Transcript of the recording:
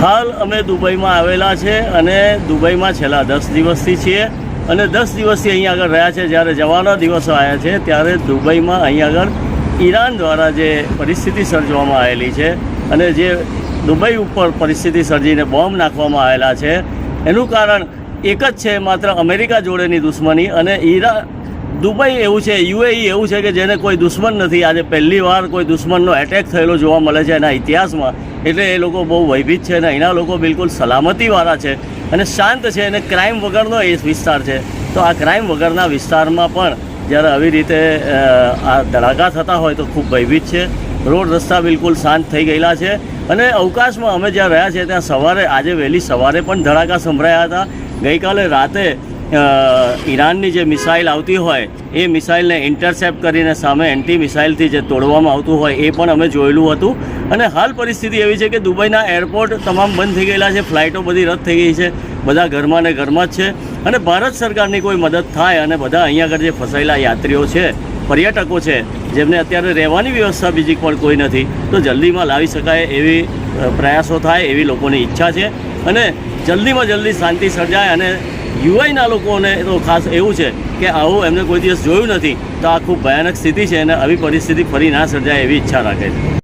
હાલ અમે દુબઈમાં આવેલા છે અને દુબઈમાં છેલ્લા 10 દિવસથી છીએ અને 10 દિવસથી અહીં આગળ રહ્યા છે. જ્યારે જવાના દિવસો આવ્યા છે ત્યારે દુબઈમાં અહીં આગળ ઈરાન દ્વારા જે પરિસ્થિતિ સર્જવામાં આવેલી છે અને જે દુબઈ ઉપર પરિસ્થિતિ સર્જીને બોમ્બ નાખવામાં આવેલા છે એનું કારણ એક જ છે, માત્ર અમેરિકા જોડેની દુશ્મની. અને દુબઈ એવું છે, યુએઈ એવું છે કે જેને કોઈ દુશ્મન નથી. આજે પહેલી વાર કોઈ દુશ્મનનો એટેક થયેલો જોવા મળે છે એના ઇતિહાસમાં. એટલે એ લોકો બહુ ભયભીત છે અને અહીંના લોકો બિલકુલ સલામતીવાળા છે અને શાંત છે અને ક્રાઇમ વગરનો એ વિસ્તાર છે. તો આ ક્રાઇમ વગરના વિસ્તારમાં પણ જ્યારે આવી રીતે આ ધડાકા થતા હોય તો ખૂબ ભયભીત છે. રોડ રસ્તા બિલકુલ શાંત થઈ ગયેલા છે અને અવકાશમાં અમે જ્યાં રહ્યા છીએ ત્યાં આજે વહેલી સવારે પણ ધડાકા સંભળાયા હતા. ગઈકાલે રાતે ઈરાનની જે મિસાઇલ આવતી હોય એ મિસાઇલને ઇન્ટરસેપ્ટ કરીને સામે એન્ટી મિસાઇલથી જે તોડવામાં આવતું હોય એ પણ અમે જોયેલું હતું. અને હાલ પરિસ્થિતિ એવી છે કે દુબઈના એરપોર્ટ તમામ બંધ થઈ ગયેલા છે, ફ્લાઇટો બધી રદ થઈ ગઈ છે, બધા ઘરમાં ને ઘરમાં જ છે. અને ભારત સરકારની કોઈ મદદ થાય અને બધા અહીંયા આગળ જે ફસાયેલા યાત્રીઓ છે, પર્યટકો છે, જેમને અત્યારે રહેવાની વ્યવસ્થા બીજી પણ કોઈ નથી, તો જલ્દીમાં લાવી શકાય એવી પ્રયાસો થાય એવી લોકોની ઈચ્છા છે. અને જલ્દીમાં જલ્દી શાંતિ સર્જાય. અને યુઆઈના લોકોને તો ખાસ એવું છે કે આવું એમને કોઈ દિવસ જોયું નથી, તો આ ખૂબ ભયાનક સ્થિતિ છે અને આવી પરિસ્થિતિ ફરી ના સર્જાય એવી ઈચ્છા રાખે છે.